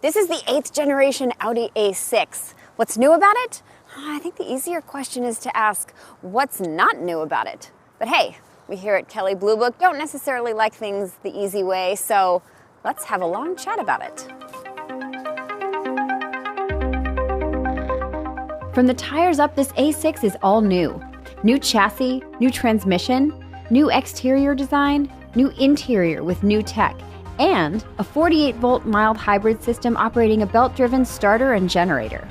This is the 8th generation Audi A6. What's new about it? I think the easier question is to ask, what's not new about it? But hey, we here at Kelley Blue Book don't necessarily like things the easy way, so let's have a long chat about it. From the tires up, this A6 is all new. New chassis, new transmission, new exterior design, new interior with new tech, and a 48-volt mild hybrid system operating a belt-driven starter and generator.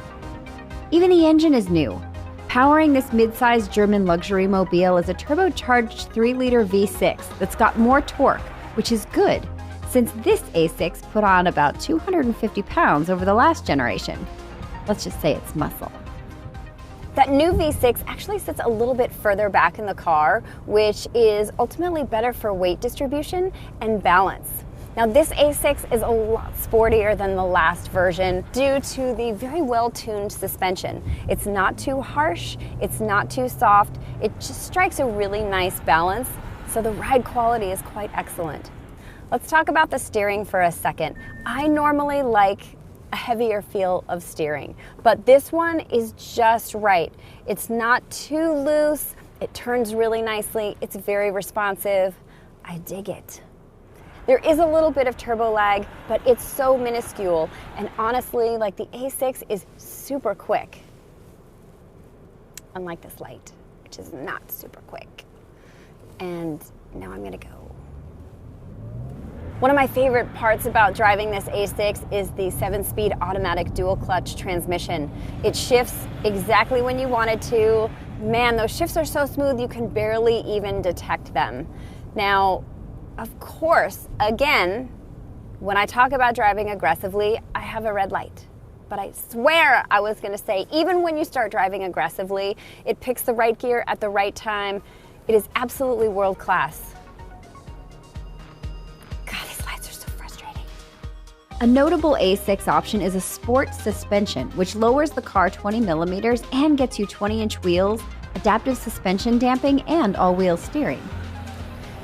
Even the engine is new. Powering this mid-sized German luxury mobile is a turbocharged 3-liter V6 that's got more torque, which is good, since this A6 put on about 250 pounds over the last generation. Let's just say it's muscle. That new V6 actually sits a little bit further back in the car, which is ultimately better for weight distribution and balance. Now this A6 is a lot sportier than the last version due to the very well-tuned suspension. It's not too harsh, it's not too soft, it just strikes a really nice balance, so the ride quality is quite excellent. Let's talk about the steering for a second. I normally like a heavier feel of steering, but this one is just right. It's not too loose, it turns really nicely, it's very responsive. I dig it. There is a little bit of turbo lag, but it's so minuscule, and honestly, like, the A6 is super quick. Unlike this Lite, which is not super quick. And now I'm gonna go. One of my favorite parts about driving this A6 is the 7-speed automatic dual clutch transmission. It shifts exactly when you want it to. Man, those shifts are so smooth you can barely even detect them. Now, of course, again, when I talk about driving aggressively, I have a red light. But I swear I was gonna say, even when you start driving aggressively, it picks the right gear at the right time. It is absolutely world class. God, these lights are so frustrating. A notable A6 option is a sport suspension, which lowers the car 20 millimeters and gets you 20-inch wheels, adaptive suspension damping, and all-wheel steering.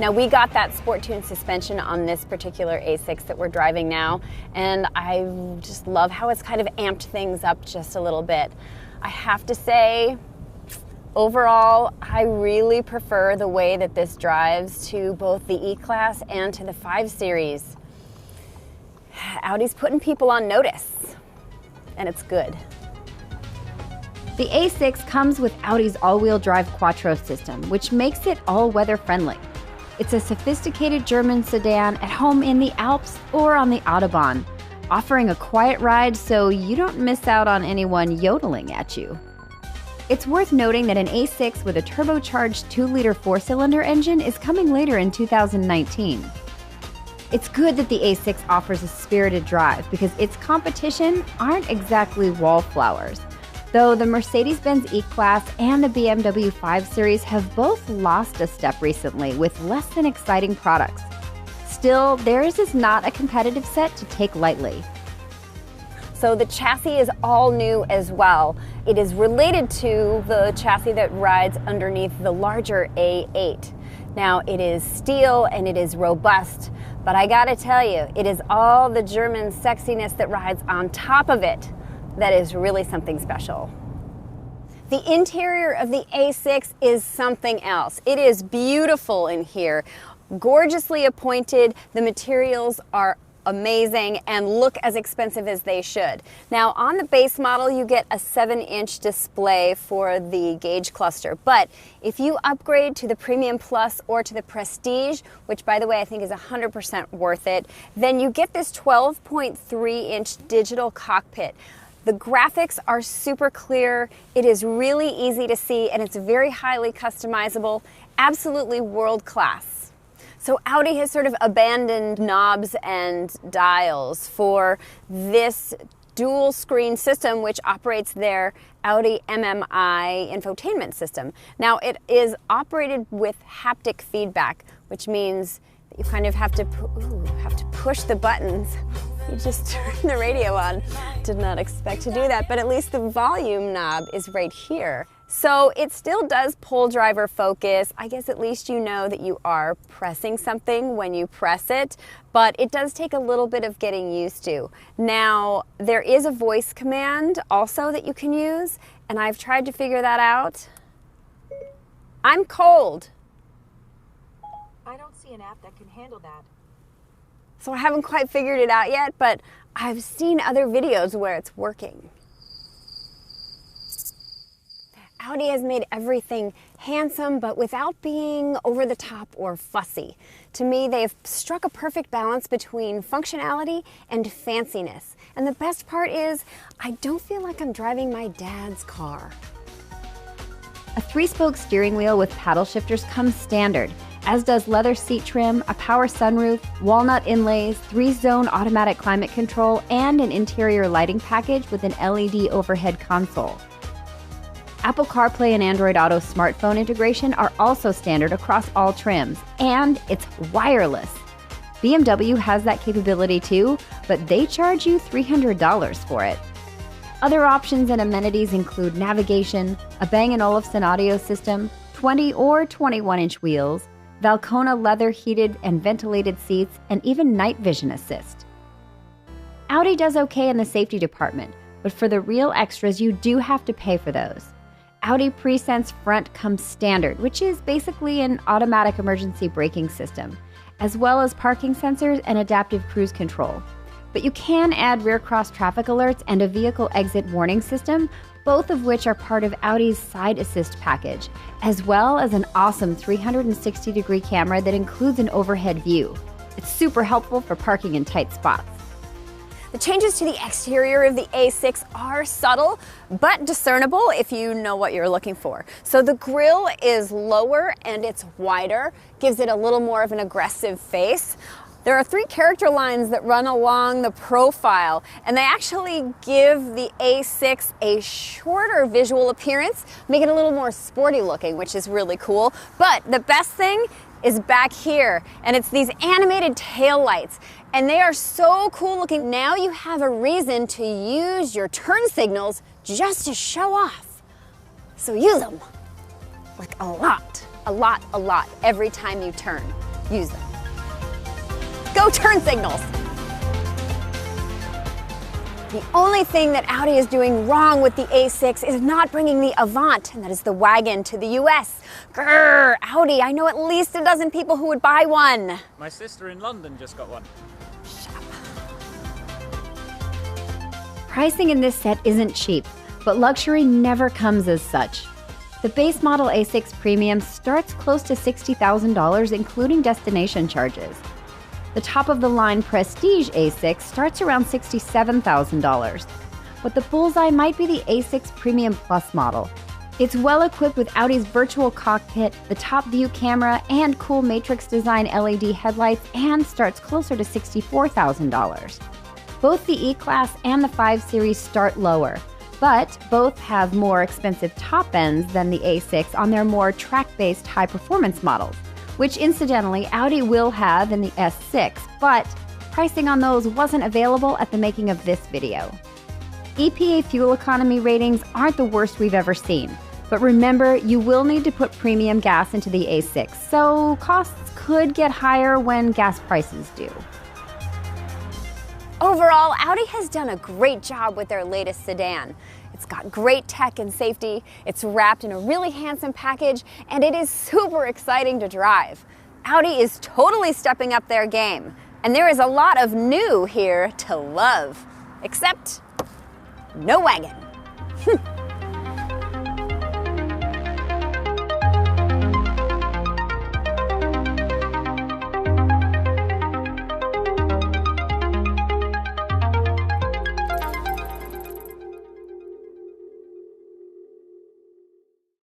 Now, we got that sport tune suspension on this particular A6 that we're driving now, and I just love how it's kind of amped things up just a little bit. I have to say, overall, I really prefer the way that this drives to both the E-Class and to the 5 Series. Audi's putting people on notice, and it's good. The A6 comes with Audi's all-wheel drive Quattro system, which makes it all-weather friendly. It's a sophisticated German sedan at home in the Alps or on the Autobahn, offering a quiet ride so you don't miss out on anyone yodeling at you. It's worth noting that an A6 with a turbocharged 2-liter 4-cylinder engine is coming later in 2019. It's good that the A6 offers a spirited drive because its competition aren't exactly wallflowers. Though the Mercedes-Benz E-Class and the BMW 5 Series have both lost a step recently with less than exciting products. Still, theirs is not a competitive set to take lightly. So the chassis is all new as well. It is related to the chassis that rides underneath the larger A8. Now, it is steel and it is robust, but I gotta tell you, it is all the German sexiness that rides on top of it that is really something special. The interior of the A6 is something else. It is beautiful in here, gorgeously appointed. The materials are amazing and look as expensive as they should. Now, on the base model, you get a 7-inch display for the gauge cluster, but if you upgrade to the Premium Plus or to the Prestige, which by the way I think is 100% worth it, then you get this 12.3-inch digital cockpit. The graphics are super clear, it is really easy to see, and it's very highly customizable, absolutely world class. So Audi has sort of abandoned knobs and dials for this dual screen system which operates their Audi MMI infotainment system. Now, it is operated with haptic feedback, which means that you kind of have to push the buttons You just turned the radio on. Did not expect to do that, but at least the volume knob is right here. So it still does pull driver focus. I guess at least you know that you are pressing something when you press it, but it does take a little bit of getting used to. Now, there is a voice command also that you can use, and I've tried to figure that out. I'm cold. I don't see an app that can handle that. So I haven't quite figured it out yet, but I've seen other videos where it's working. Audi has made everything handsome, but without being over the top or fussy. To me, they've struck a perfect balance between functionality and fanciness. And the best part is, I don't feel like I'm driving my dad's car. A 3-spoke steering wheel with paddle shifters comes standard, as does leather seat trim, a power sunroof, walnut inlays, 3-zone automatic climate control, and an interior lighting package with an LED overhead console. Apple CarPlay and Android Auto smartphone integration are also standard across all trims, and it's wireless. BMW has that capability too, but they charge you $300 for it. Other options and amenities include navigation, a Bang & Olufsen audio system, 20 or 21-inch wheels, Valcona leather heated and ventilated seats, and even night vision assist. Audi does okay in the safety department, but for the real extras, you do have to pay for those. Audi PreSense Front comes standard, which is basically an automatic emergency braking system, as well as parking sensors and adaptive cruise control. But you can add rear cross traffic alerts and a vehicle exit warning system, both of which are part of Audi's Side Assist package, as well as an awesome 360-degree camera that includes an overhead view. It's super helpful for parking in tight spots. The changes to the exterior of the A6 are subtle, but discernible if you know what you're looking for. So the grille is lower and it's wider, gives it a little more of an aggressive face. There are 3 character lines that run along the profile, and they actually give the A6 a shorter visual appearance, make it a little more sporty looking, which is really cool. But the best thing is back here, and it's these animated tail lights, and they are so cool looking. Now you have a reason to use your turn signals just to show off. So use them, like a lot, every time you turn. Use them. Go turn signals! The only thing that Audi is doing wrong with the A6 is not bringing the Avant, and that is the wagon, to the US. Grrr, Audi, I know at least a dozen people who would buy one. My sister in London just got one. Shut up. Pricing in this set isn't cheap, but luxury never comes as such. The base model A6 Premium starts close to $60,000, including destination charges. The top-of-the-line Prestige A6 starts around $67,000, but the bullseye might be the A6 Premium Plus model. It's well equipped with Audi's virtual cockpit, the top view camera, and cool matrix design LED headlights, and starts closer to $64,000. Both the E-Class and the 5 Series start lower, but both have more expensive top ends than the A6 on their more track-based high-performance models, which incidentally Audi will have in the S6, but pricing on those wasn't available at the making of this video. EPA fuel economy ratings aren't the worst we've ever seen, but remember, you will need to put premium gas into the A6, so costs could get higher when gas prices do. Overall, Audi has done a great job with their latest sedan. It's got great tech and safety, it's wrapped in a really handsome package, and it is super exciting to drive. Audi is totally stepping up their game, and there is a lot of new here to love. Except, no wagon.